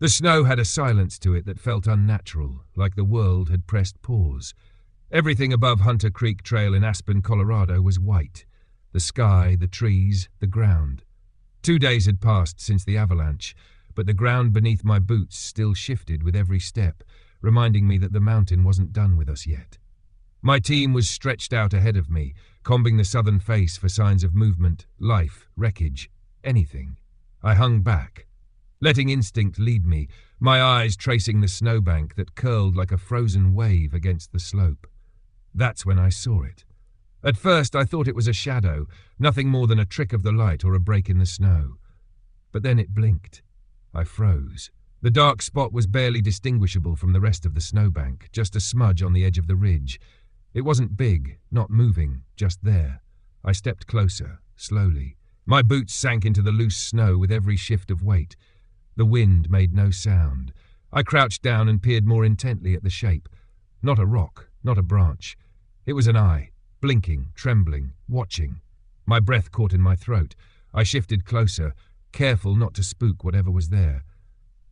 The snow had a silence to it that felt unnatural, like the world had pressed pause. Everything above Hunter Creek Trail in Aspen, Colorado was white. The sky, the trees, the ground. 2 days had passed since the avalanche, but the ground beneath my boots still shifted with every step, reminding me that the mountain wasn't done with us yet. My team was stretched out ahead of me, combing the southern face for signs of movement, life, wreckage, anything. I hung back, letting instinct lead me, my eyes tracing the snowbank that curled like a frozen wave against the slope. That's when I saw it. At first I thought it was a shadow, nothing more than a trick of the light or a break in the snow. But then it blinked. I froze. The dark spot was barely distinguishable from the rest of the snowbank, just a smudge on the edge of the ridge. It wasn't big, not moving, just there. I stepped closer, slowly. My boots sank into the loose snow with every shift of weight. The wind made no sound. I crouched down and peered more intently at the shape. Not a rock, not a branch. It was an eye, blinking, trembling, watching. My breath caught in my throat. I shifted closer, careful not to spook whatever was there.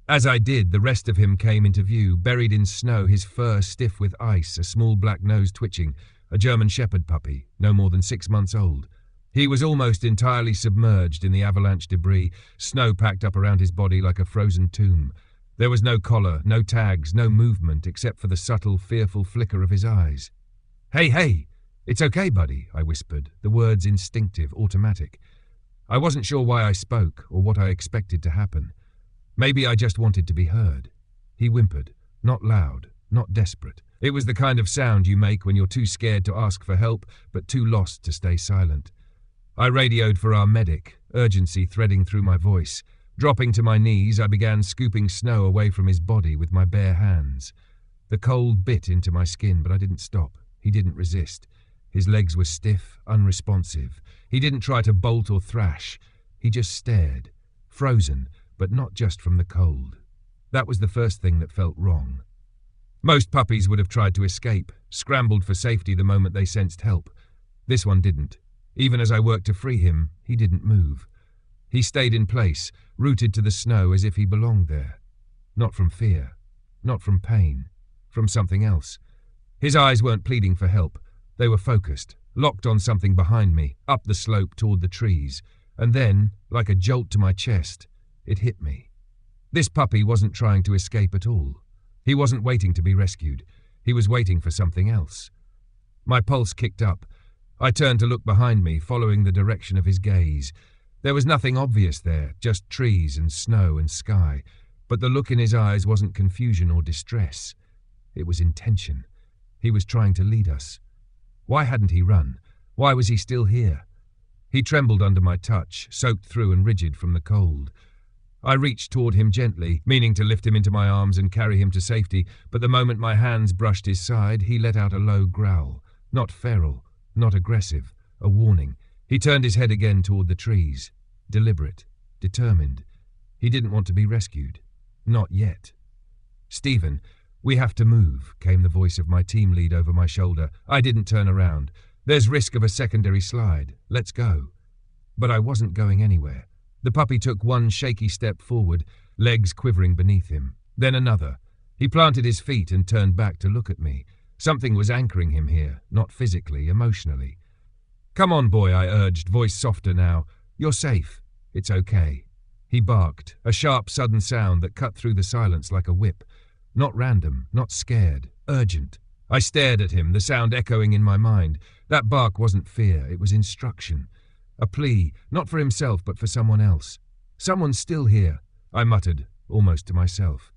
As I did, the rest of him came into view, buried in snow, his fur stiff with ice, a small black nose twitching, a German shepherd puppy, no more than 6 months old. He was almost entirely submerged in the avalanche debris, snow packed up around his body like a frozen tomb. There was no collar, no tags, no movement, except for the subtle, fearful flicker of his eyes. "Hey, hey! It's okay, buddy," I whispered, the words instinctive, automatic. I wasn't sure why I spoke, or what I expected to happen. Maybe I just wanted to be heard. He whimpered, not loud, not desperate. It was the kind of sound you make when you're too scared to ask for help, but too lost to stay silent. I radioed for our medic, urgency threading through my voice. Dropping to my knees, I began scooping snow away from his body with my bare hands. The cold bit into my skin, but I didn't stop. He didn't resist. His legs were stiff, unresponsive. He didn't try to bolt or thrash. He just stared, frozen, but not just from the cold. That was the first thing that felt wrong. Most puppies would have tried to escape, scrambled for safety the moment they sensed help. This one didn't. Even as I worked to free him, he didn't move. He stayed in place, rooted to the snow as if he belonged there. Not from fear, not from pain, from something else. His eyes weren't pleading for help. They were focused, locked on something behind me, up the slope toward the trees. And then, like a jolt to my chest, it hit me. This puppy wasn't trying to escape at all. He wasn't waiting to be rescued. He was waiting for something else. My pulse kicked up. I turned to look behind me, following the direction of his gaze. There was nothing obvious there, just trees and snow and sky. But the look in his eyes wasn't confusion or distress. It was intention. He was trying to lead us. Why hadn't he run? Why was he still here? He trembled under my touch, soaked through and rigid from the cold. I reached toward him gently, meaning to lift him into my arms and carry him to safety, but the moment my hands brushed his side, he let out a low growl. Not feral, not aggressive, a warning. He turned his head again toward the trees. Deliberate, determined. He didn't want to be rescued. Not yet. "Stephen, we have to move," came the voice of my team lead over my shoulder. I didn't turn around. "There's risk of a secondary slide. Let's go." But I wasn't going anywhere. The puppy took one shaky step forward, legs quivering beneath him. Then another. He planted his feet and turned back to look at me. Something was anchoring him here, not physically, emotionally. "Come on, boy," I urged, voice softer now. "You're safe. It's okay." He barked, a sharp, sudden sound that cut through the silence like a whip. Not random, not scared, urgent. I stared at him, the sound echoing in my mind. That bark wasn't fear, it was instruction. A plea, not for himself but for someone else. "Someone's still here," I muttered, almost to myself.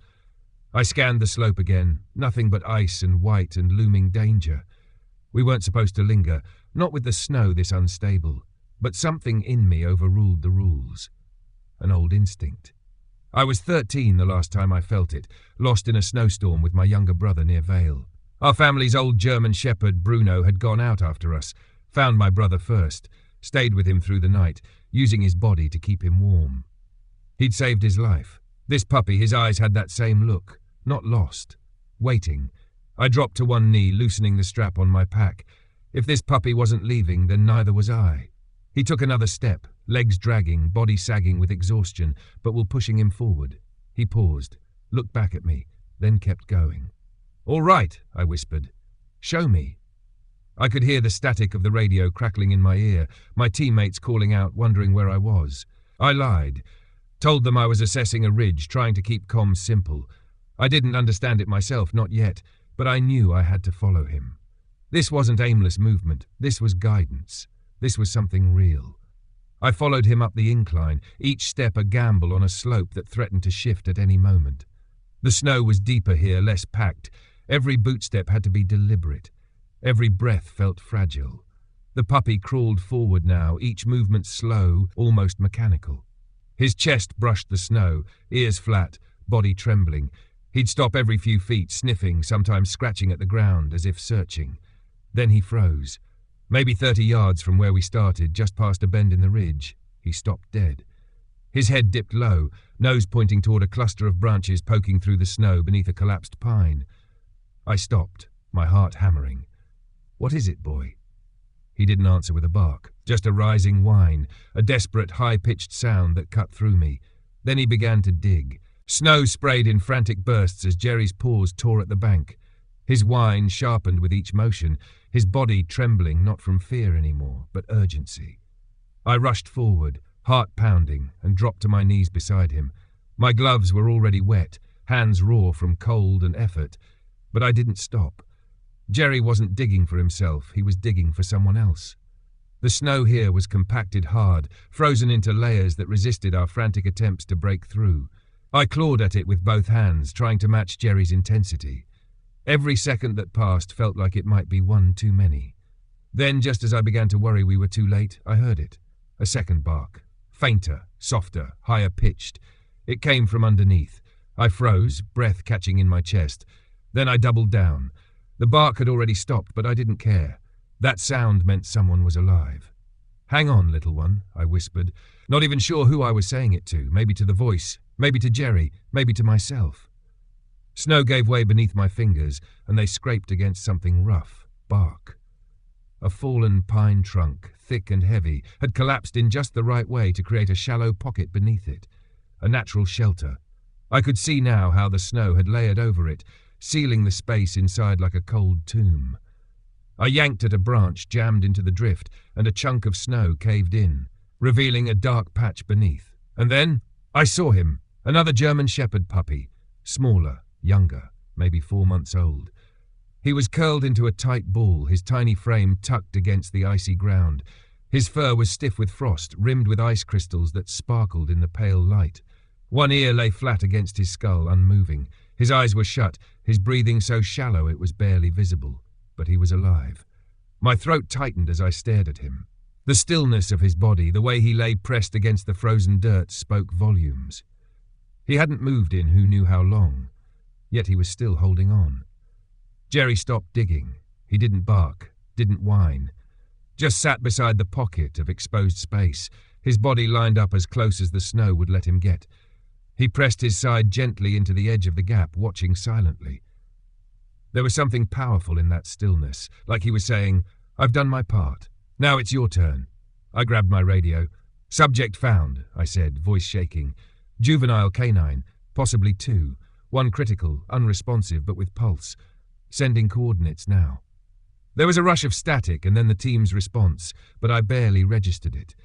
I scanned the slope again, nothing but ice and white and looming danger. We weren't supposed to linger, not with the snow this unstable, but something in me overruled the rules. An old instinct. I was 13 the last time I felt it, lost in a snowstorm with my younger brother near Vale. Our family's old German shepherd, Bruno, had gone out after us, found my brother first, stayed with him through the night, using his body to keep him warm. He'd saved his life. This puppy, his eyes had that same look, not lost, waiting. I dropped to one knee, loosening the strap on my pack. If this puppy wasn't leaving, then neither was I. He took another step, legs dragging, body sagging with exhaustion, but while pushing him forward. He paused, looked back at me, then kept going. "All right," I whispered. "Show me." I could hear the static of the radio crackling in my ear, my teammates calling out, wondering where I was. I lied, told them I was assessing a ridge, trying to keep comms simple. I didn't understand it myself, not yet, but I knew I had to follow him. This wasn't aimless movement, this was guidance. This was something real. I followed him up the incline, each step a gamble on a slope that threatened to shift at any moment. The snow was deeper here, less packed. Every bootstep had to be deliberate. Every breath felt fragile. The puppy crawled forward now, each movement slow, almost mechanical. His chest brushed the snow, ears flat, body trembling. He'd stop every few feet, sniffing, sometimes scratching at the ground, as if searching. Then he froze. Maybe 30 yards from where we started, just past a bend in the ridge. He stopped dead. His head dipped low, nose pointing toward a cluster of branches poking through the snow beneath a collapsed pine. I stopped, my heart hammering. "What is it, boy?" He didn't answer with a bark, just a rising whine, a desperate, high-pitched sound that cut through me. Then he began to dig. Snow sprayed in frantic bursts as Jerry's paws tore at the bank. His whine sharpened with each motion, his body trembling not from fear anymore, but urgency. I rushed forward, heart pounding, and dropped to my knees beside him. My gloves were already wet, hands raw from cold and effort, but I didn't stop. Jerry wasn't digging for himself, he was digging for someone else. The snow here was compacted hard, frozen into layers that resisted our frantic attempts to break through. I clawed at it with both hands, trying to match Jerry's intensity. Every second that passed felt like it might be one too many. Then, just as I began to worry we were too late, I heard it. A second bark. Fainter, softer, higher pitched. It came from underneath. I froze, breath catching in my chest. Then I doubled down. The bark had already stopped, but I didn't care. That sound meant someone was alive. "Hang on, little one," I whispered, not even sure who I was saying it to, maybe to the voice, maybe to Jerry, maybe to myself. Snow gave way beneath my fingers, and they scraped against something rough, bark. A fallen pine trunk, thick and heavy, had collapsed in just the right way to create a shallow pocket beneath it, a natural shelter. I could see now how the snow had layered over it, sealing the space inside like a cold tomb. I yanked at a branch jammed into the drift, and a chunk of snow caved in, revealing a dark patch beneath. And then I saw him, another German Shepherd puppy, smaller, younger, maybe 4 months old. He was curled into a tight ball, his tiny frame tucked against the icy ground. His fur was stiff with frost, rimmed with ice crystals that sparkled in the pale light. One ear lay flat against his skull, unmoving. His eyes were shut, his breathing so shallow it was barely visible. But he was alive. My throat tightened as I stared at him. The stillness of his body, the way he lay pressed against the frozen dirt, spoke volumes. He hadn't moved in who knew how long, yet he was still holding on. Jerry stopped digging. He didn't bark, didn't whine. Just sat beside the pocket of exposed space, his body lined up as close as the snow would let him get. He pressed his side gently into the edge of the gap, watching silently. There was something powerful in that stillness, like he was saying, "I've done my part. Now it's your turn." I grabbed my radio. "Subject found," I said, voice shaking. "Juvenile canine, possibly 2. One critical, unresponsive, but with pulse. Sending coordinates now." There was a rush of static and then the team's response, but I barely registered it.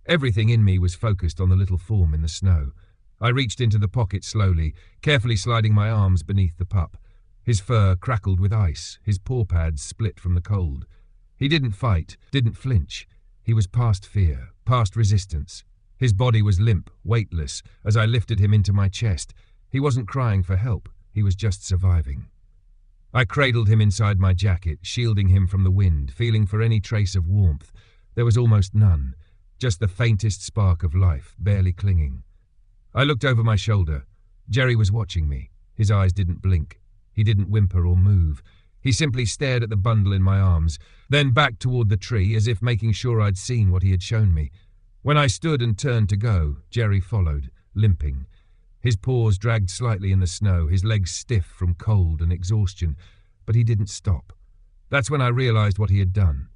Everything in me was focused on the little form in the snow. I reached into the pocket slowly, carefully sliding my arms beneath the pup. His fur crackled with ice, his paw pads split from the cold. He didn't fight, didn't flinch. He was past fear, past resistance. His body was limp, weightless, as I lifted him into my chest. He wasn't crying for help, he was just surviving. I cradled him inside my jacket, shielding him from the wind, feeling for any trace of warmth. There was almost none, just the faintest spark of life, barely clinging. I looked over my shoulder. Jerry was watching me. His eyes didn't blink. He didn't whimper or move. He simply stared at the bundle in my arms, then back toward the tree as if making sure I'd seen what he had shown me. When I stood and turned to go, Jerry followed, limping. His paws dragged slightly in the snow, his legs stiff from cold and exhaustion, but he didn't stop. That's when I realized what he had done.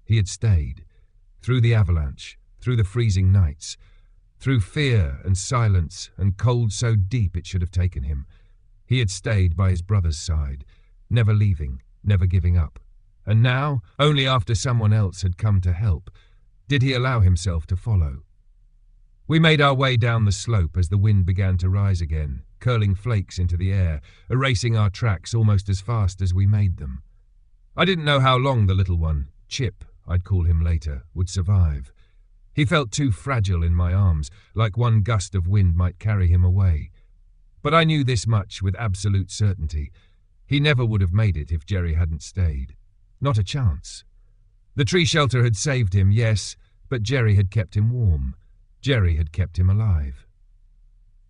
He had stayed. Through the avalanche, through the freezing nights, through fear and silence and cold so deep it should have taken him. He had stayed by his brother's side, never leaving, never giving up. And now, only after someone else had come to help, did he allow himself to follow. We made our way down the slope as the wind began to rise again, curling flakes into the air, erasing our tracks almost as fast as we made them. I didn't know how long the little one, Chip, I'd call him later, would survive. He felt too fragile in my arms, like one gust of wind might carry him away. But I knew this much with absolute certainty. He never would have made it if Jerry hadn't stayed. Not a chance. The tree shelter had saved him, yes, but Jerry had kept him warm. Jerry had kept him alive.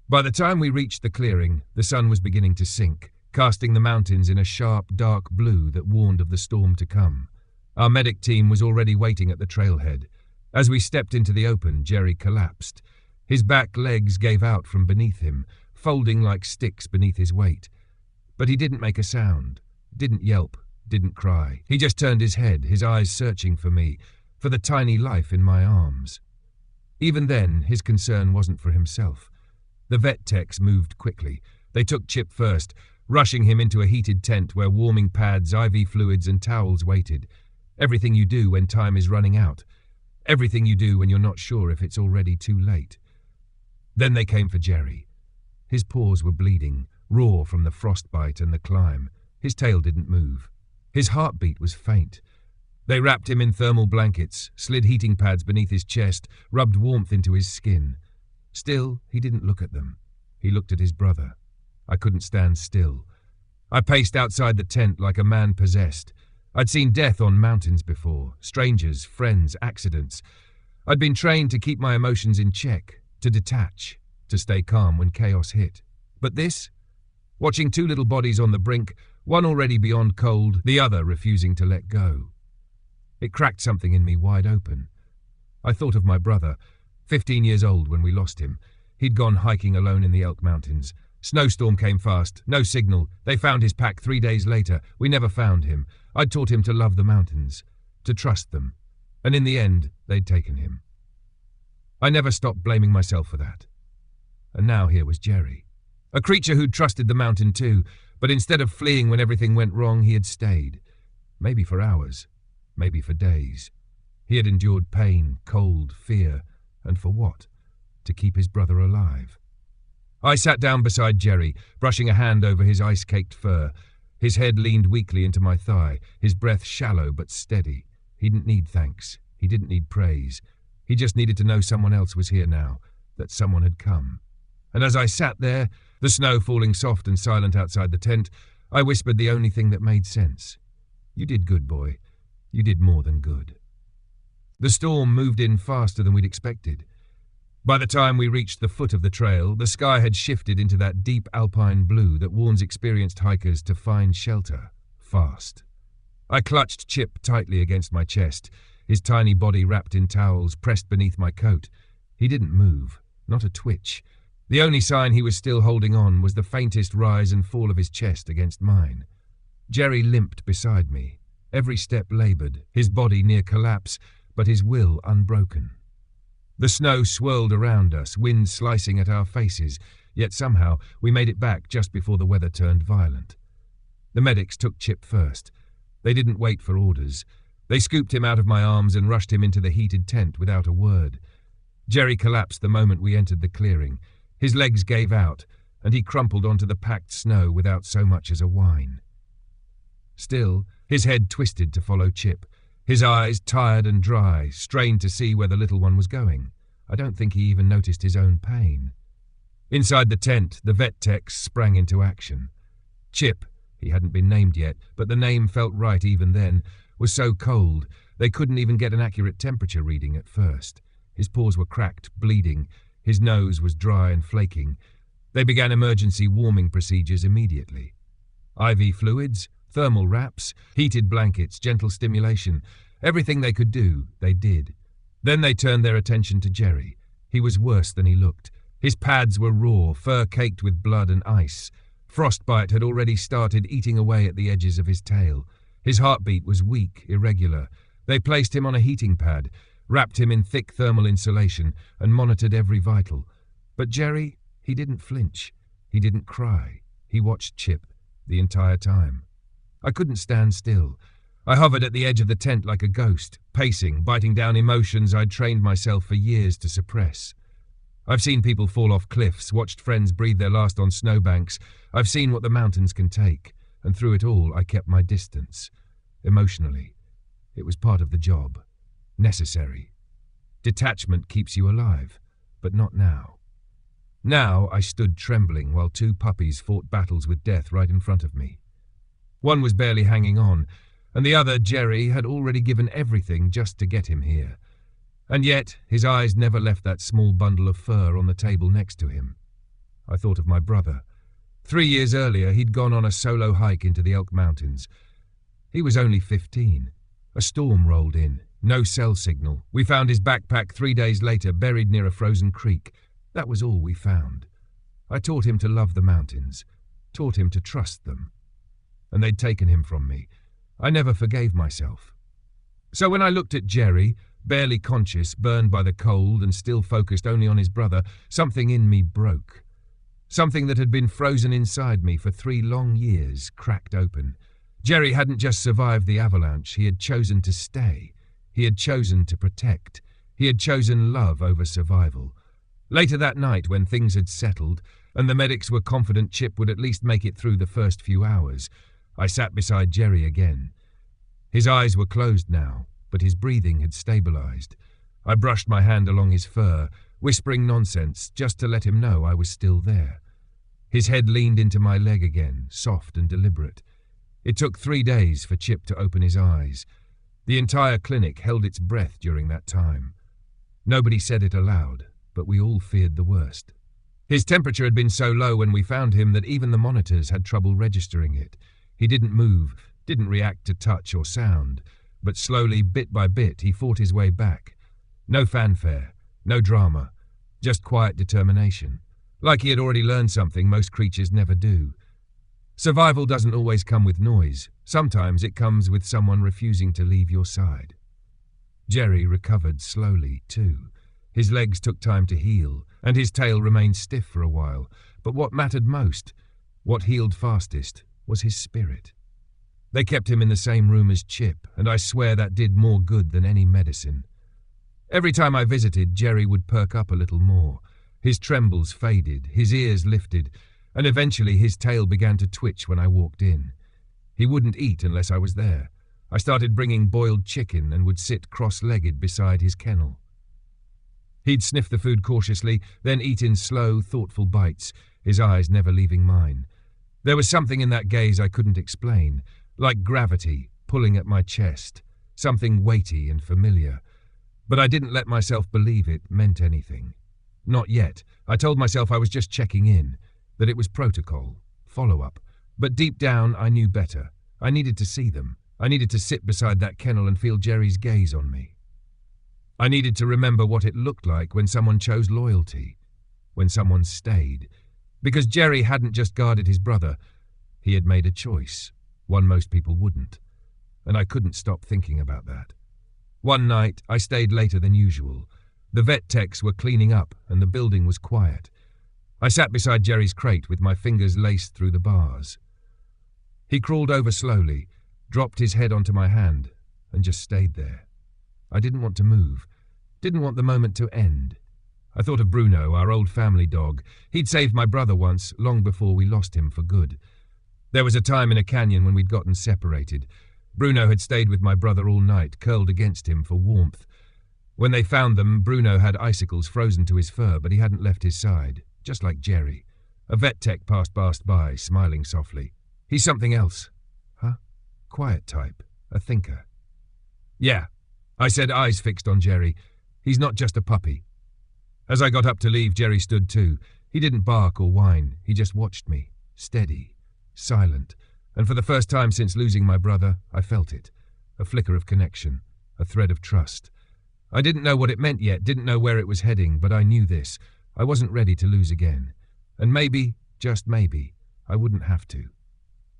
By the time we reached the clearing, the sun was beginning to sink, casting the mountains in a sharp, dark blue that warned of the storm to come. Our medic team was already waiting at the trailhead. As we stepped into the open, Jerry collapsed. His back legs gave out from beneath him, folding like sticks beneath his weight. But he didn't make a sound, didn't yelp, didn't cry. He just turned his head, his eyes searching for me, for the tiny life in my arms. Even then, his concern wasn't for himself. The vet techs moved quickly. They took Chip first, rushing him into a heated tent where warming pads, IV fluids and towels waited. Everything you do when time is running out. Everything you do when you're not sure if it's already too late. Then they came for Jerry. His paws were bleeding, raw from the frostbite and the climb. His tail didn't move. His heartbeat was faint. They wrapped him in thermal blankets, slid heating pads beneath his chest, rubbed warmth into his skin. Still, he didn't look at them. He looked at his brother. I couldn't stand still. I paced outside the tent like a man possessed. I'd seen death on mountains before, strangers, friends, accidents. I'd been trained to keep my emotions in check, to detach, to stay calm when chaos hit. But this? Watching two little bodies on the brink, one already beyond cold, the other refusing to let go. It cracked something in me wide open. I thought of my brother, 15 years old when we lost him. He'd gone hiking alone in the Elk Mountains. Snowstorm came fast, no signal. They found his pack 3 days later. We never found him. I'd taught him to love the mountains, to trust them. And in the end, they'd taken him. I never stopped blaming myself for that. And now here was Jerry. A creature who'd trusted the mountain too, but instead of fleeing when everything went wrong, he had stayed. Maybe for hours. Maybe for days. He had endured pain, cold, fear, and for what? To keep his brother alive. I sat down beside Jerry, brushing a hand over his ice-caked fur. His head leaned weakly into my thigh, his breath shallow but steady. He didn't need thanks. He didn't need praise. He just needed to know someone else was here now, that someone had come. And as I sat there, the snow falling soft and silent outside the tent, I whispered the only thing that made sense. You did good, boy. You did more than good. The storm moved in faster than we'd expected. By the time we reached the foot of the trail, the sky had shifted into that deep alpine blue that warns experienced hikers to find shelter, fast. I clutched Chip tightly against my chest, his tiny body wrapped in towels pressed beneath my coat. He didn't move, not a twitch. The only sign he was still holding on was the faintest rise and fall of his chest against mine. Jerry limped beside me, every step laboured, his body near collapse, but his will unbroken. The snow swirled around us, wind slicing at our faces, yet somehow we made it back just before the weather turned violent. The medics took Chip first. They didn't wait for orders. They scooped him out of my arms and rushed him into the heated tent without a word. Jerry collapsed the moment we entered the clearing. His legs gave out, and he crumpled onto the packed snow without so much as a whine. Still, his head twisted to follow Chip. His eyes, tired and dry, strained to see where the little one was going. I don't think he even noticed his own pain. Inside the tent, the vet techs sprang into action. Chip, he hadn't been named yet, but the name felt right even then, was so cold they couldn't even get an accurate temperature reading at first. His paws were cracked, bleeding. His nose was dry and flaking. They began emergency warming procedures immediately. IV fluids, thermal wraps, heated blankets, gentle stimulation. Everything they could do, they did. Then they turned their attention to Jerry. He was worse than he looked. His pads were raw, fur caked with blood and ice. Frostbite had already started eating away at the edges of his tail. His heartbeat was weak, irregular. They placed him on a heating pad, wrapped him in thick thermal insulation, and monitored every vital. But Jerry, he didn't flinch. He didn't cry. He watched Chip the entire time. I couldn't stand still. I hovered at the edge of the tent like a ghost, pacing, biting down emotions I'd trained myself for years to suppress. I've seen people fall off cliffs, watched friends breathe their last on snowbanks. I've seen what the mountains can take, and through it all I kept my distance. Emotionally. It was part of the job. Necessary. Detachment keeps you alive, but not now. Now I stood trembling while two puppies fought battles with death right in front of me. One was barely hanging on, and the other, Jerry, had already given everything just to get him here. And yet his eyes never left that small bundle of fur on the table next to him. I thought of my brother. 3 years earlier he'd gone on a solo hike into the Elk Mountains. He was only 15. A storm rolled in. No cell signal. We found his backpack 3 days later, buried near a frozen creek. That was all we found. I taught him to love the mountains, taught him to trust them. And they'd taken him from me. I never forgave myself. So when I looked at Jerry, barely conscious, burned by the cold and still focused only on his brother, something in me broke. Something that had been frozen inside me for 3 long years cracked open. Jerry hadn't just survived the avalanche, he had chosen to stay. He had chosen to protect. He had chosen love over survival. Later that night, when things had settled, and the medics were confident Chip would at least make it through the first few hours, I sat beside Jerry again. His eyes were closed now, but his breathing had stabilized. I brushed my hand along his fur, whispering nonsense just to let him know I was still there. His head leaned into my leg again, soft and deliberate. It took 3 days for Chip to open his eyes. The entire clinic held its breath during that time. Nobody said it aloud, but we all feared the worst. His temperature had been so low when we found him that even the monitors had trouble registering it. He didn't move, didn't react to touch or sound, but slowly, bit by bit, he fought his way back. No fanfare, no drama, just quiet determination. Like he had already learned something most creatures never do. Survival doesn't always come with noise. Sometimes it comes with someone refusing to leave your side. Jerry recovered slowly, too. His legs took time to heal, and his tail remained stiff for a while. But what mattered most, what healed fastest, was his spirit. They kept him in the same room as Chip, and I swear that did more good than any medicine. Every time I visited, Jerry would perk up a little more. His trembles faded, his ears lifted, and eventually his tail began to twitch when I walked in. He wouldn't eat unless I was there. I started bringing boiled chicken and would sit cross-legged beside his kennel. He'd sniff the food cautiously, then eat in slow, thoughtful bites, his eyes never leaving mine. There was something in that gaze I couldn't explain, like gravity pulling at my chest, something weighty and familiar. But I didn't let myself believe it meant anything. Not yet. I told myself I was just checking in, that it was protocol, follow-up. But deep down I knew better. I needed to see them. I needed to sit beside that kennel and feel Jerry's gaze on me. I needed to remember what it looked like when someone chose loyalty, when someone stayed. Because Jerry hadn't just guarded his brother, he had made a choice, one most people wouldn't. And I couldn't stop thinking about that. One night, I stayed later than usual. The vet techs were cleaning up and the building was quiet. I sat beside Jerry's crate with my fingers laced through the bars. He crawled over slowly, dropped his head onto my hand, and just stayed there. I didn't want to move, didn't want the moment to end. I thought of Bruno, our old family dog. He'd saved my brother once, long before we lost him for good. There was a time in a canyon when we'd gotten separated. Bruno had stayed with my brother all night, curled against him for warmth. When they found them, Bruno had icicles frozen to his fur, but he hadn't left his side, just like Jerry. A vet tech passed by, smiling softly. He's something else. Huh? Quiet type. A thinker. Yeah, I said, eyes fixed on Jerry. He's not just a puppy. As I got up to leave, Jerry stood too. He didn't bark or whine. He just watched me, steady, silent. And for the first time since losing my brother, I felt it. A flicker of connection, a thread of trust. I didn't know what it meant yet, didn't know where it was heading, but I knew this. I wasn't ready to lose again. And maybe, just maybe, I wouldn't have to.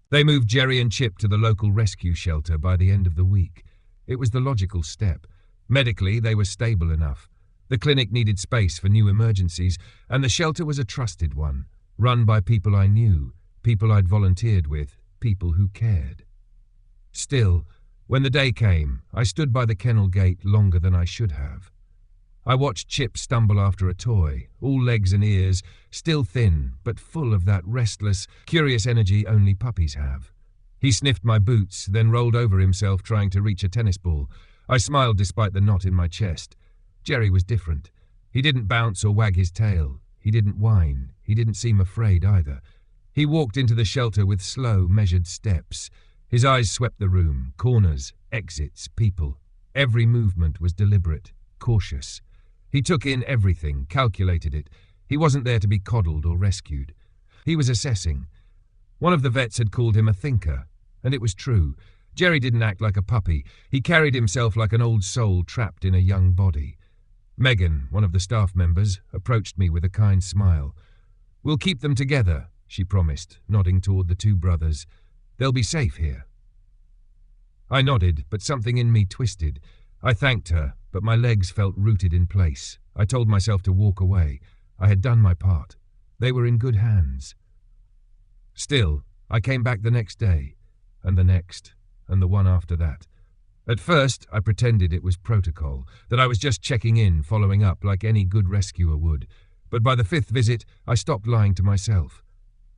They moved Jerry and Chip to the local rescue shelter by the end of the week. It was the logical step. Medically, they were stable enough. The clinic needed space for new emergencies, and the shelter was a trusted one, run by people I knew, people I'd volunteered with, people who cared. Still, when the day came, I stood by the kennel gate longer than I should have. I watched Chip stumble after a toy, all legs and ears, still thin, but full of that restless, curious energy only puppies have. He sniffed my boots, then rolled over himself trying to reach a tennis ball. I smiled despite the knot in my chest. Jerry was different. He didn't bounce or wag his tail. He didn't whine. He didn't seem afraid either. He walked into the shelter with slow, measured steps. His eyes swept the room, corners, exits, people. Every movement was deliberate, cautious. He took in everything, calculated it. He wasn't there to be coddled or rescued. He was assessing. One of the vets had called him a thinker, and it was true. Jerry didn't act like a puppy. He carried himself like an old soul trapped in a young body. Megan, one of the staff members, approached me with a kind smile. "We'll keep them together," she promised, nodding toward the two brothers. "They'll be safe here." I nodded, but something in me twisted. I thanked her, but my legs felt rooted in place. I told myself to walk away. I had done my part. They were in good hands. Still, I came back the next day, and the next, and the one after that. At first, I pretended it was protocol, that I was just checking in, following up like any good rescuer would. But by the 5th visit, I stopped lying to myself.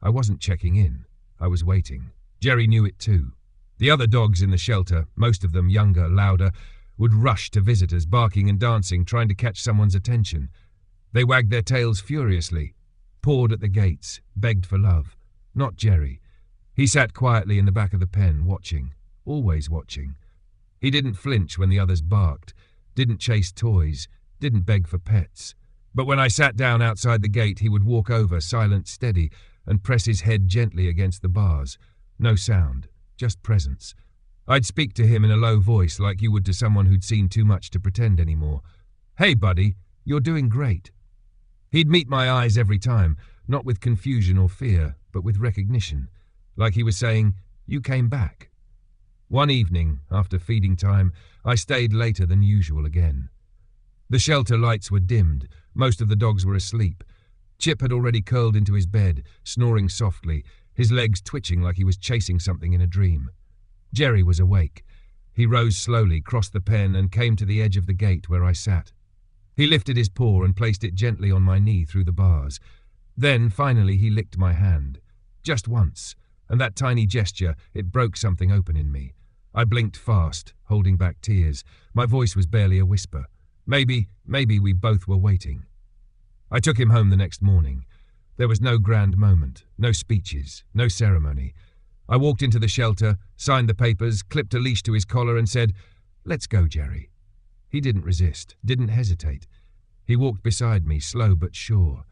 I wasn't checking in. I was waiting. Jerry knew it too. The other dogs in the shelter, most of them younger, louder, would rush to visitors, barking and dancing, trying to catch someone's attention. They wagged their tails furiously, pawed at the gates, begged for love. Not Jerry. He sat quietly in the back of the pen, watching, always watching. He didn't flinch when the others barked, didn't chase toys, didn't beg for pets. But when I sat down outside the gate, he would walk over, silent, steady, and press his head gently against the bars. No sound, just presence. I'd speak to him in a low voice like you would to someone who'd seen too much to pretend anymore. "Hey, buddy, you're doing great." He'd meet my eyes every time, not with confusion or fear, but with recognition, like he was saying, "You came back." One evening, after feeding time, I stayed later than usual again. The shelter lights were dimmed. Most of the dogs were asleep. Chip had already curled into his bed, snoring softly, his legs twitching like he was chasing something in a dream. Jerry was awake. He rose slowly, crossed the pen, and came to the edge of the gate where I sat. He lifted his paw and placed it gently on my knee through the bars. Then, finally, he licked my hand. Just once, and that tiny gesture, it broke something open in me. I blinked fast, holding back tears. My voice was barely a whisper. Maybe we both were waiting. I took him home the next morning. There was no grand moment, no speeches, no ceremony. I walked into the shelter, signed the papers, clipped a leash to his collar and said, "Let's go, Jerry." He didn't resist, didn't hesitate. He walked beside me, slow but sure.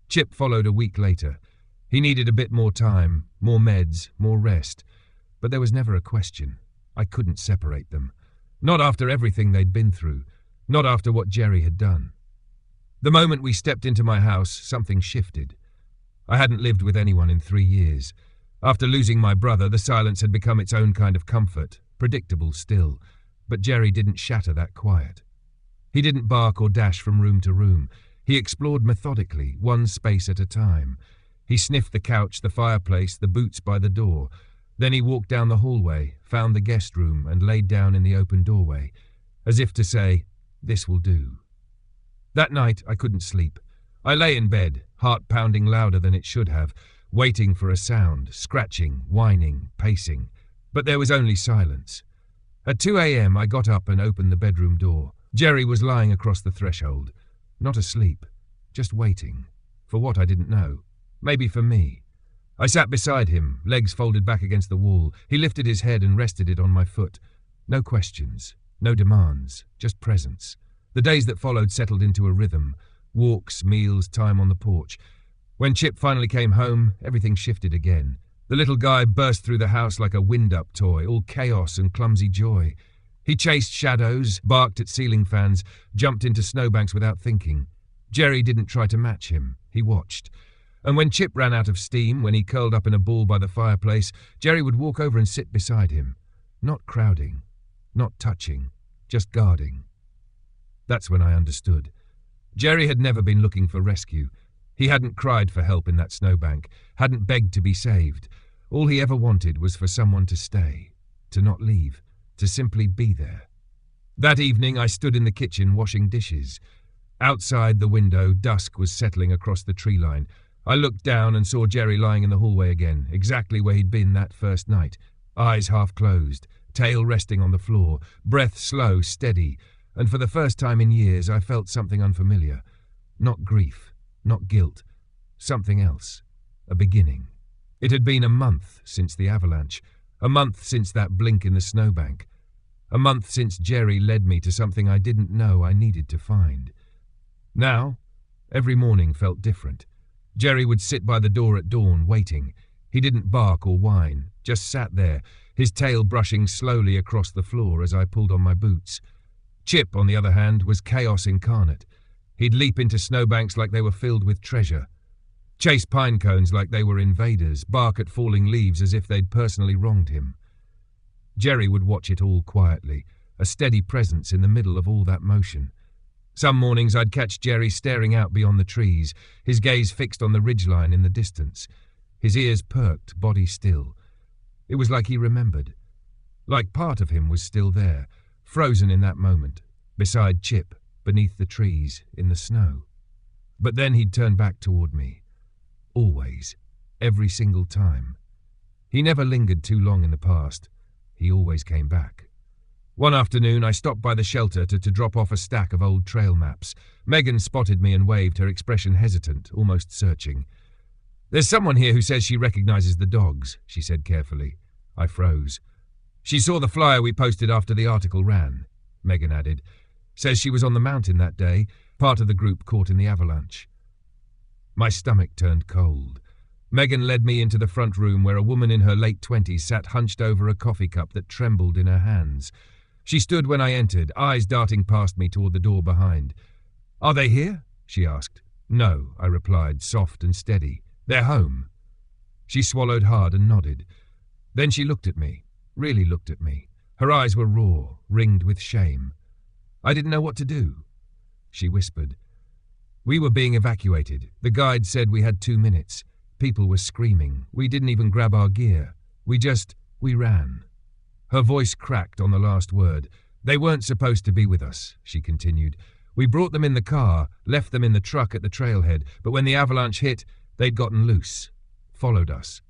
Chip followed a week later. He needed a bit more time, more meds, more rest. But there was never a question. I couldn't separate them. Not after everything they'd been through. Not after what Jerry had done. The moment we stepped into my house, something shifted. I hadn't lived with anyone in 3 years. After losing my brother, the silence had become its own kind of comfort, predictable still. But Jerry didn't shatter that quiet. He didn't bark or dash from room to room. He explored methodically, one space at a time. He sniffed the couch, the fireplace, the boots by the door. Then he walked down the hallway, found the guest room, and laid down in the open doorway, as if to say, "This will do." That night, I couldn't sleep. I lay in bed, heart pounding louder than it should have, waiting for a sound, scratching, whining, pacing. But there was only silence. At 2 a.m. I got up and opened the bedroom door. Jerry was lying across the threshold. Not asleep, just waiting. For what I didn't know. Maybe for me. I sat beside him, legs folded back against the wall. He lifted his head and rested it on my foot. No questions, no demands, just presence. The days that followed settled into a rhythm. Walks, meals, time on the porch. When Chip finally came home, everything shifted again. The little guy burst through the house like a wind-up toy, all chaos and clumsy joy. He chased shadows, barked at ceiling fans, jumped into snowbanks without thinking. Jerry didn't try to match him. He watched. And when Chip ran out of steam, when he curled up in a ball by the fireplace, Jerry would walk over and sit beside him. Not crowding, not touching, just guarding. That's when I understood. Jerry had never been looking for rescue. He hadn't cried for help in that snowbank. hadn't begged to be saved. All he ever wanted was for someone to stay, to not leave, to simply be there. That evening I stood in the kitchen washing dishes. Outside the window, dusk was settling across the tree line. I looked down and saw Jerry lying in the hallway again, exactly where he'd been that first night. Eyes half closed, tail resting on the floor, breath slow, steady, and for the first time in years I felt something unfamiliar. Not grief, not guilt, something else. A beginning. It had been a month since the avalanche, a month since that blink in the snowbank, a month since Jerry led me to something I didn't know I needed to find. Now, every morning felt different. Jerry would sit by the door at dawn, waiting. He didn't bark or whine, just sat there, his tail brushing slowly across the floor as I pulled on my boots. Chip, on the other hand, was chaos incarnate. He'd leap into snowbanks like they were filled with treasure, chase pine cones like they were invaders, bark at falling leaves as if they'd personally wronged him. Jerry would watch it all quietly, a steady presence in the middle of all that motion. Some mornings I'd catch Jerry staring out beyond the trees, his gaze fixed on the ridgeline in the distance. His ears perked, body still. It was like he remembered. Like part of him was still there, frozen in that moment, beside Chip, beneath the trees, in the snow. But then he'd turn back toward me. Always. Every single time. He never lingered too long in the past. He always came back. One afternoon I stopped by the shelter to drop off a stack of old trail maps. Megan spotted me and waved, her expression hesitant, almost searching. "There's someone here who says she recognizes the dogs," she said carefully. I froze. "She saw the flyer we posted after the article ran," Megan added. "Says she was on the mountain that day, part of the group caught in the avalanche." My stomach turned cold. Megan led me into the front room where a woman in her late 20s sat hunched over a coffee cup that trembled in her hands. She stood when I entered, eyes darting past me toward the door behind. "Are they here?" she asked. "No," I replied, soft and steady. "They're home." She swallowed hard and nodded. Then she looked at me, really looked at me. Her eyes were raw, ringed with shame. I didn't know what to do. She whispered. "We were being evacuated. The guide said we had 2 minutes. People were screaming. We didn't even grab our gear. We ran." Her voice cracked on the last word. "They weren't supposed to be with us," she continued. "We brought them in the car, left them in the truck at the trailhead, but when the avalanche hit, they'd gotten loose. Followed us."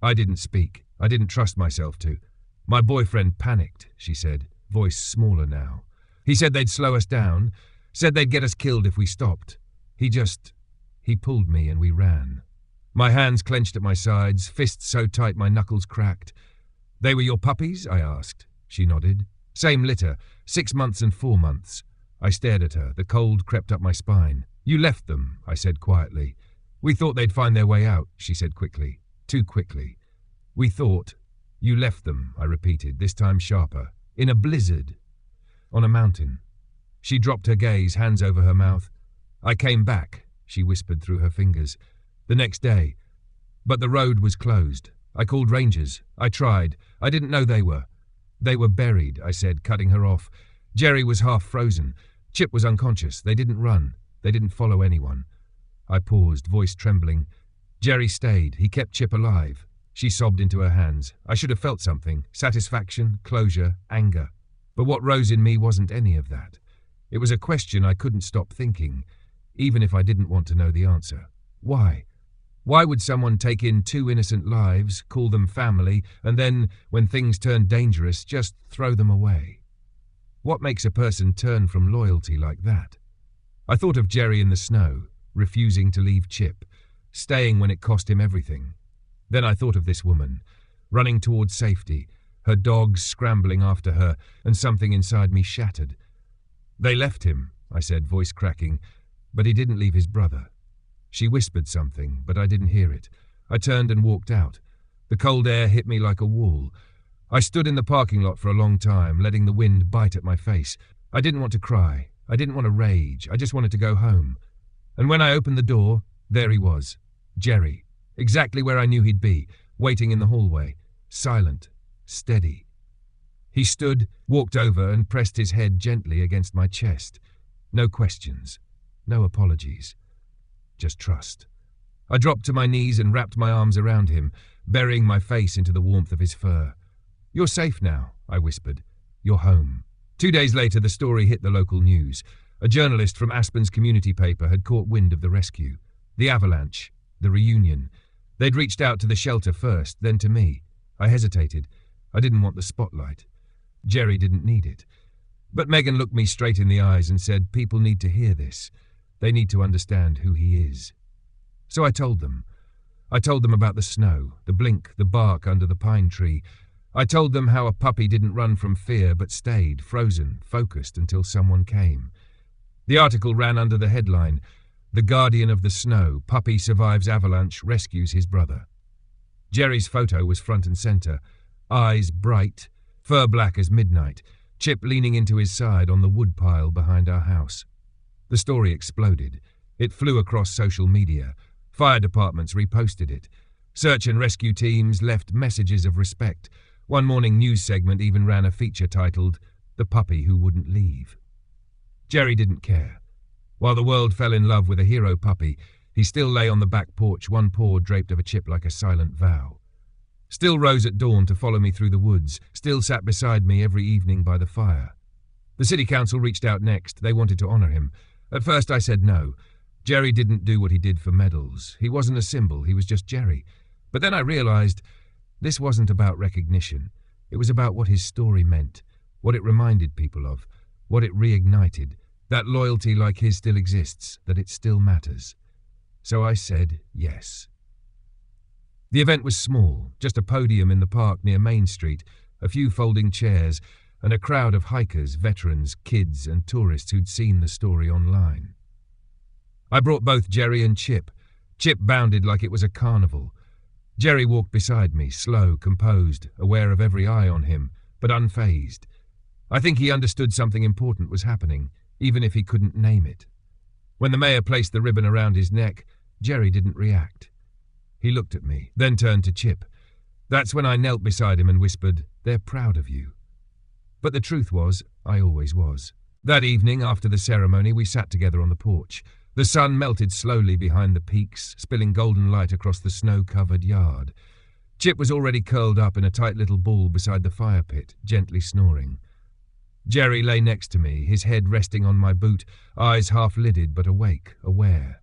I didn't speak. I didn't trust myself to. "My boyfriend panicked," she said, voice smaller now. "He said they'd slow us down, said they'd get us killed if we stopped. He pulled me and we ran." My hands clenched at my sides, fists so tight my knuckles cracked. "They were your puppies?" I asked. She nodded. "Same litter, 6 months and 4 months. I stared at her. The cold crept up my spine. "You left them," I said quietly. "We thought they'd find their way out," she said quickly. Too quickly. "We thought. You left them," I repeated, this time sharper. "In a blizzard. On a mountain." She dropped her gaze, hands over her mouth. "I came back," she whispered through her fingers. "The next day. But the road was closed. I called rangers. I tried. I didn't know they were." "They were buried," I said, cutting her off. "Jerry was half frozen. Chip was unconscious. They didn't run. They didn't follow anyone." I paused, voice trembling. "Jerry stayed. He kept Chip alive." She sobbed into her hands. I should have felt something. Satisfaction, closure, anger. But what rose in me wasn't any of that. It was a question I couldn't stop thinking, even if I didn't want to know the answer. Why? Why would someone take in 2 innocent lives, call them family, and then, when things turned dangerous, just throw them away? What makes a person turn from loyalty like that? I thought of Jerry in the snow, refusing to leave Chip, staying when it cost him everything. Then I thought of this woman, running towards safety, her dogs scrambling after her, and something inside me shattered. "They left him," I said, voice cracking, "but he didn't leave his brother." She whispered something, but I didn't hear it. I turned and walked out. The cold air hit me like a wall. I stood in the parking lot for a long time, letting the wind bite at my face. I didn't want to cry. I didn't want to rage. I just wanted to go home. And when I opened the door, there he was, Jerry, exactly where I knew he'd be, waiting in the hallway, silent, steady. He stood, walked over, and pressed his head gently against my chest. No questions, no apologies. Just trust. I dropped to my knees and wrapped my arms around him, burying my face into the warmth of his fur. "You're safe now," I whispered. "You're home." 2 days later, the story hit the local news. A journalist from Aspen's community paper had caught wind of the rescue. The Avalanche. The reunion. They'd reached out to the shelter first, then to me. I hesitated. I didn't want the spotlight. Jerry didn't need it. But Megan looked me straight in the eyes and said, "People need to hear this. They need to understand who he is." So I told them. I told them about the snow, the blink, the bark under the pine tree. I told them how a puppy didn't run from fear but stayed, frozen, focused until someone came. The article ran under the headline, "The Guardian of the Snow, Puppy Survives Avalanche, Rescues His Brother." Jerry's photo was front and center, eyes bright, fur black as midnight, Chip leaning into his side on the wood pile behind our house. The story exploded. It flew across social media. Fire departments reposted it. Search and rescue teams left messages of respect. One morning news segment even ran a feature titled, "The Puppy Who Wouldn't Leave." Jerry didn't care. While the world fell in love with a hero puppy, he still lay on the back porch, one paw draped over Chip like a silent vow. Still rose at dawn to follow me through the woods, still sat beside me every evening by the fire. The city council reached out next. They wanted to honor him. At first I said no. Jerry didn't do what he did for medals. He wasn't a symbol, he was just Jerry. But then I realized this wasn't about recognition. It was about what his story meant, what it reminded people of, what it reignited, that loyalty like his still exists, that it still matters. So I said yes. The event was small, just a podium in the park near Main Street, a few folding chairs, and a crowd of hikers, veterans, kids, and tourists who'd seen the story online. I brought both Jerry and Chip. Chip bounded like it was a carnival. Jerry walked beside me, slow, composed, aware of every eye on him, but unfazed. I think he understood something important was happening, even if he couldn't name it. When the mayor placed the ribbon around his neck, Jerry didn't react. He looked at me, then turned to Chip. That's when I knelt beside him and whispered, "They're proud of you." But the truth was, I always was. That evening, after the ceremony, we sat together on the porch. The sun melted slowly behind the peaks, spilling golden light across the snow-covered yard. Chip was already curled up in a tight little ball beside the fire pit, gently snoring. Jerry lay next to me, his head resting on my boot, eyes half-lidded but awake, aware.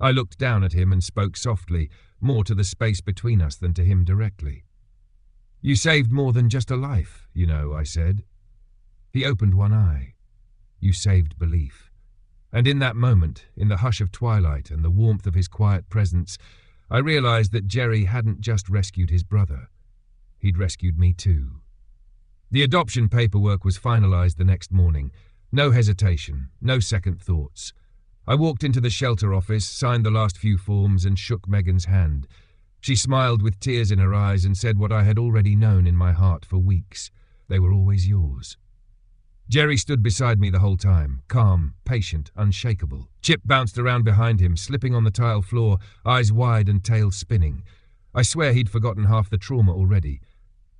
I looked down at him and spoke softly, more to the space between us than to him directly. "You saved more than just a life, you know," I said. He opened one eye. "You saved belief." And in that moment, in the hush of twilight and the warmth of his quiet presence, I realized that Jerry hadn't just rescued his brother. He'd rescued me too. The adoption paperwork was finalized the next morning. No hesitation, no second thoughts. I walked into the shelter office, signed the last few forms, and shook Megan's hand. She smiled with tears in her eyes and said what I had already known in my heart for weeks. They were always yours. Jerry stood beside me the whole time, calm, patient, unshakable. Chip bounced around behind him, slipping on the tile floor, eyes wide and tail spinning. I swear he'd forgotten half the trauma already.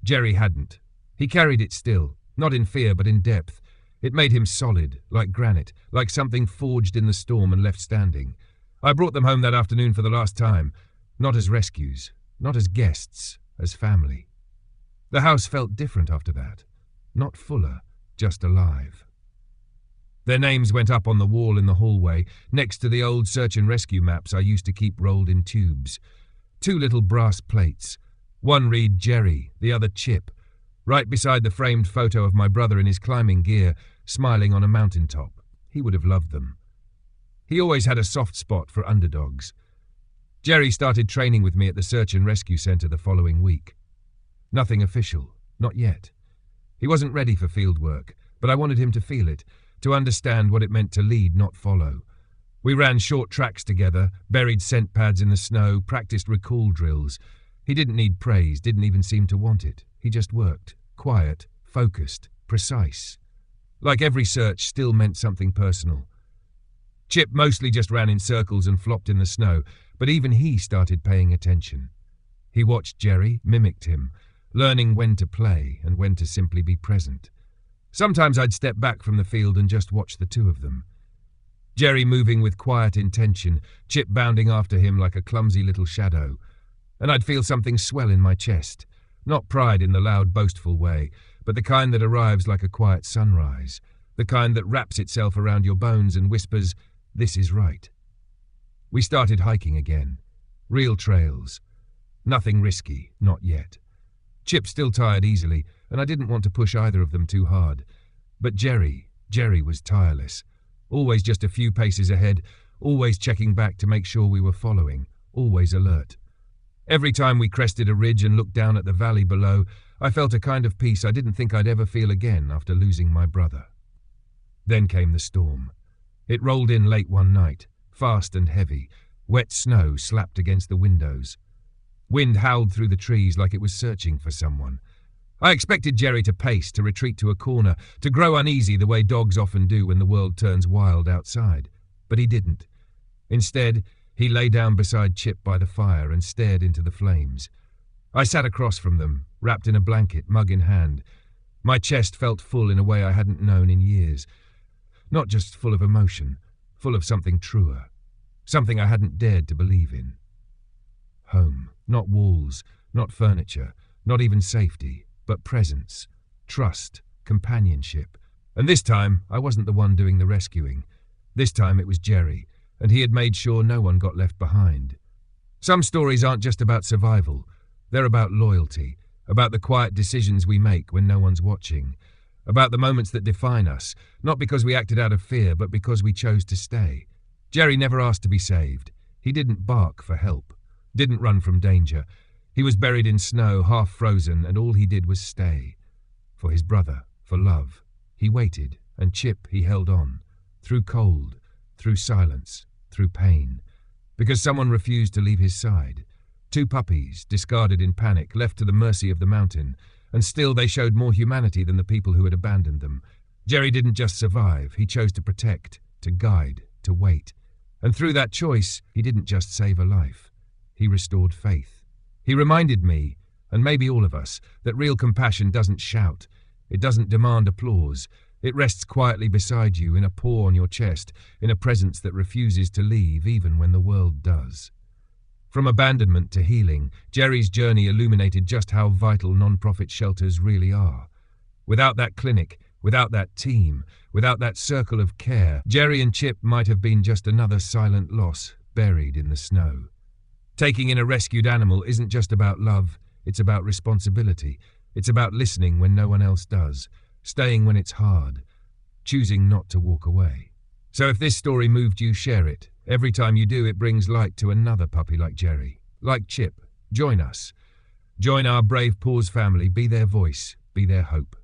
Jerry hadn't. He carried it still, not in fear but in depth. It made him solid, like granite, like something forged in the storm and left standing. I brought them home that afternoon for the last time, not as rescues, not as guests, as family. The house felt different after that, not fuller, just alive. Their names went up on the wall in the hallway, next to the old search and rescue maps I used to keep rolled in tubes. 2 little brass plates. One read Jerry, the other Chip, right beside the framed photo of my brother in his climbing gear, smiling on a mountaintop. He would have loved them. He always had a soft spot for underdogs. Jerry started training with me at the search and rescue center the following week. Nothing official, not yet. He wasn't ready for field work, but I wanted him to feel it, to understand what it meant to lead, not follow. We ran short tracks together, buried scent pads in the snow, practiced recall drills. He didn't need praise, didn't even seem to want it. He just worked, quiet, focused, precise. Like every search still meant something personal. Chip mostly just ran in circles and flopped in the snow, but even he started paying attention. He watched Jerry, mimicked him, learning when to play and when to simply be present. Sometimes I'd step back from the field and just watch the two of them. Jerry moving with quiet intention, Chip bounding after him like a clumsy little shadow. And I'd feel something swell in my chest. Not pride in the loud, boastful way, but the kind that arrives like a quiet sunrise. The kind that wraps itself around your bones and whispers, "This is right." We started hiking again. Real trails. Nothing risky, not yet. Chip still tired easily, and I didn't want to push either of them too hard. But Jerry was tireless. Always just a few paces ahead, always checking back to make sure we were following, always alert. Every time we crested a ridge and looked down at the valley below, I felt a kind of peace I didn't think I'd ever feel again after losing my brother. Then came the storm. It rolled in late one night, fast and heavy. Wet snow slapped against the windows. Wind howled through the trees like it was searching for someone. I expected Jerry to pace, to retreat to a corner, to grow uneasy the way dogs often do when the world turns wild outside. But he didn't. Instead, he lay down beside Chip by the fire and stared into the flames. I sat across from them, wrapped in a blanket, mug in hand. My chest felt full in a way I hadn't known in years. Not just full of emotion, full of something truer. Something I hadn't dared to believe in. Home. Not walls, not furniture, not even safety, but presence, trust, companionship. And this time, I wasn't the one doing the rescuing. This time it was Jerry, and he had made sure no one got left behind. Some stories aren't just about survival. They're about loyalty, about the quiet decisions we make when no one's watching, about the moments that define us, not because we acted out of fear, but because we chose to stay. Jerry never asked to be saved. He didn't bark for help. Didn't run from danger. He was buried in snow, half frozen, and all he did was stay. For his brother, for love. He waited, and Chip he held on. Through cold, through silence, through pain. Because someone refused to leave his side. Two puppies, discarded in panic, left to the mercy of the mountain. And still they showed more humanity than the people who had abandoned them. Jerry didn't just survive. He chose to protect, to guide, to wait. And through that choice, he didn't just save a life. He restored faith. He reminded me, and maybe all of us, that real compassion doesn't shout. It doesn't demand applause. It rests quietly beside you, in a paw on your chest, in a presence that refuses to leave even when the world does. From abandonment to healing, Jerry's journey illuminated just how vital non-profit shelters really are. Without that clinic, without that team, without that circle of care, Jerry and Chip might have been just another silent loss buried in the snow. Taking in a rescued animal isn't just about love, it's about responsibility. It's about listening when no one else does, staying when it's hard, choosing not to walk away. So if this story moved you, share it. Every time you do, it brings light to another puppy like Jerry, like Chip. Join us. Join our Brave Paws family. Be their voice. Be their hope.